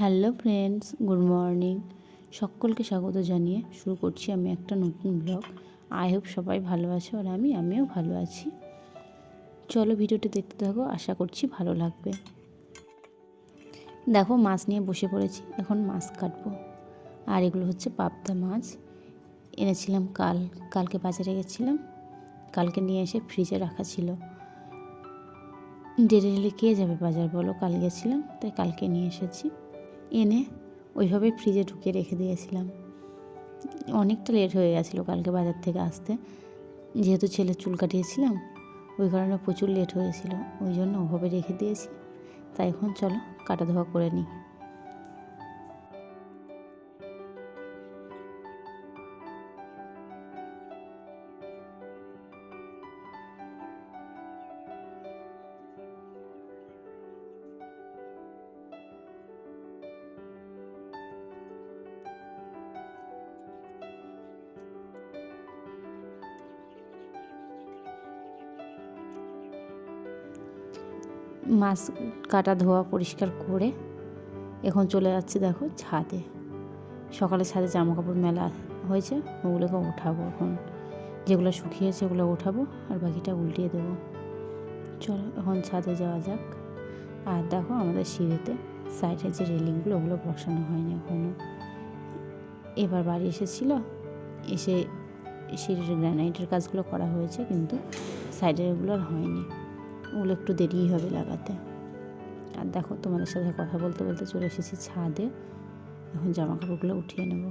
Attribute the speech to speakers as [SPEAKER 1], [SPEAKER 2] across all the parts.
[SPEAKER 1] Hello friends, good morning. সকলকে স্বাগত জানিয়ে শুরু করছি আমি একটা নতুন ব্লগ। আই হোপ সবাই ভালো আছো আর আমিও ভালো আছি। চলো ভিডিওটি দেখতে থাকো, আশা করছি ভালো লাগবে। দেখো মাছ নিয়ে বসে পড়েছি, এখন মাছ কাটবো। আর এগুলো হচ্ছে পাবদা মাছ, এনেছিলাম কালকে বাজারে গেছিলাম। কালকে নিয়ে এসে ফ্রিজে রাখা ছিল। ডেলি কে যাবে বাজার বলো, কাল গেছিলাম তাই কালকে নিয়ে এসেছি। এনে ওইভাবে ফ্রিজে ঢুকিয়ে রেখে দিয়েছিলাম। অনেকটা লেট হয়ে গেছিলো কালকে বাজার থেকে আসতে, যেহেতু ছেলের চুল কাটিয়েছিলাম ওই কারণে প্রচুর লেট হয়েছিল, ওই জন্য ওভাবে রেখে দিয়েছি। তাই এখন চলো কাটা ধোয়া করে নিই। মাছ কাটা ধোয়া পরিষ্কার করে এখন চলে যাচ্ছি দেখো ছাদে। সকালে ছাদে জামা কাপড় মেলা হয়েছে, ওগুলোকে উঠাবো। এখন যেগুলো শুকিয়েছে ওগুলো উঠাবো আর বাকিটা উল্টিয়ে দেবো। চলো এখন ছাদে যাওয়া যাক। আর দেখো আমাদের সিঁড়িতে সাইডের যে রেলিংগুলো ওগুলো বসানো হয়নি এখনও। এবার বাড়ি এসে সিঁড়ির গ্রানাইটের কাজগুলো করা হয়েছে, কিন্তু সাইডের এগুলো আর হয়নি, ওগুলো একটু দেরিই হবে লাগাতে। আর দেখো তোমাদের সাথে কথা বলতে বলতে চলে এসেছি ছাদে। এখন জামা কাপড়গুলো উঠিয়ে নেব।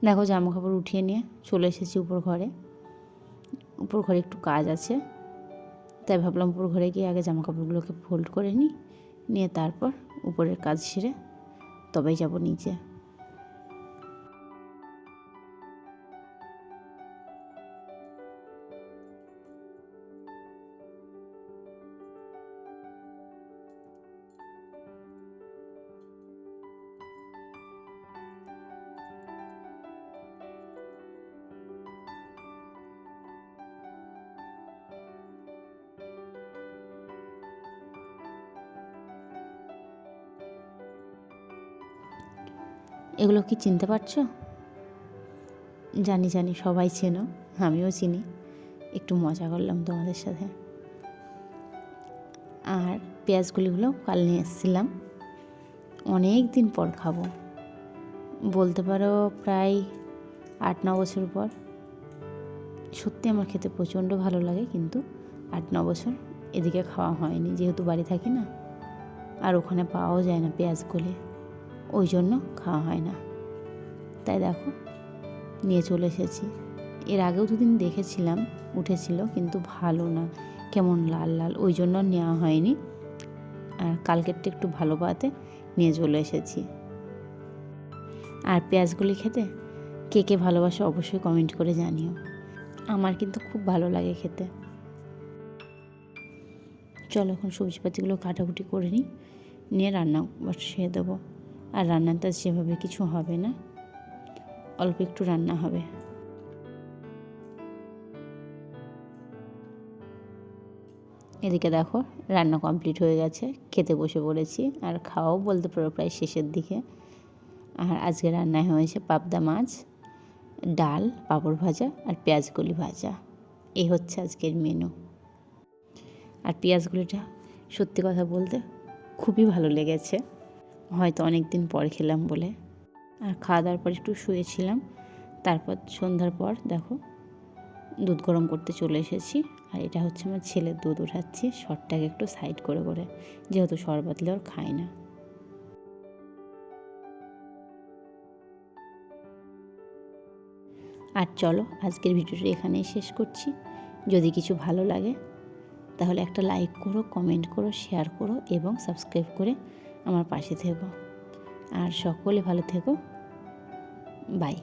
[SPEAKER 1] দেখো জামা কাপড় উঠিয়ে নিয়ে চলে এসেছি উপর ঘরে একটু কাজ আছে, তাই ভাবলাম উপর ঘরে গিয়ে আগে জামা কাপড়গুলোকে ফোল্ড করে নিয়ে তারপর উপরের কাজ সেরে তবেই যাব নিচে। এগুলো কি চিনতে পারছো? জানি সবাই চেনো, আমিও চিনি, একটু মজা করলাম তোমাদের সাথে। আর পেঁয়াজগুলিগুলো কাল নিয়ে এসেছিলাম, অনেক দিন পর খাবো, বলতে পারো প্রায় 8-9 বছর পর। সত্যি আমার খেতে প্রচণ্ড ভালো লাগে, কিন্তু 8-9 বছর এদিকে খাওয়া হয়নি, যেহেতু বাড়ি থাকি না, আর ওখানে পাওয়াও যায় না পেঁয়াজগুলি, ওই জন্য খাওয়া হয় না। তাই দেখো নিয়ে চলে এসেছি। এর আগেও দুদিন দেখেছিলাম উঠেছিল, কিন্তু ভালো না, কেমন লাল লাল, ওই জন্য নেওয়া হয়নি। আর কালকেরটা একটু ভালো পাতে নিয়ে চলে এসেছি। আর পেঁয়াজগুলি খেতে কে কে ভালোবাসো অবশ্যই কমেন্ট করে জানিও, আমার কিন্তু খুব ভালো লাগে খেতে। চলো এখন সবজিপাতিগুলো কাটাকুটি করে নিয়ে রান্না বসিয়ে দেবো। আর রান্নাটা সেভাবে কিছু হবে না, অল্প একটু রান্না হবে। এদিকে দেখো রান্না কমপ্লিট হয়ে গেছে, খেতে বসে পড়েছি। আর খাওয়াও বলতে পারো প্রায় শেষের দিকে। আর আজকে রান্নায় হয়েছে পাবদা মাছ, ডাল, পাঁপড় ভাজা আর পেঁয়াজকলি ভাজা। এই হচ্ছে আজকের মেনু। আর পেঁয়াজগুলিটা সত্যি কথা বলতে খুবই ভালো লেগেছে, হয়তো অনেক দিন পর খেলাম বলে। আর খাওয়া দাওয়ার পর একটু শুয়েছিলাম, তারপর সন্ধ্যার পর দেখো দুধ গরম করতে চলে এসেছি। আর এটা হচ্ছে আমার ছেলের দুধ উঠাচ্ছি শরটাকে একটু সাইড করে, যেহেতু শরবত ওর খায় না। আর চলো আজকের ভিডিওটা এখানেই শেষ করছি। যদি কিছু ভালো লাগে তাহলে একটা লাইক করো, কমেন্ট করো, শেয়ার করো এবং সাবস্ক্রাইব করে আমার পাশে থেকো। আর সকলে ভালো থেকো, বাই।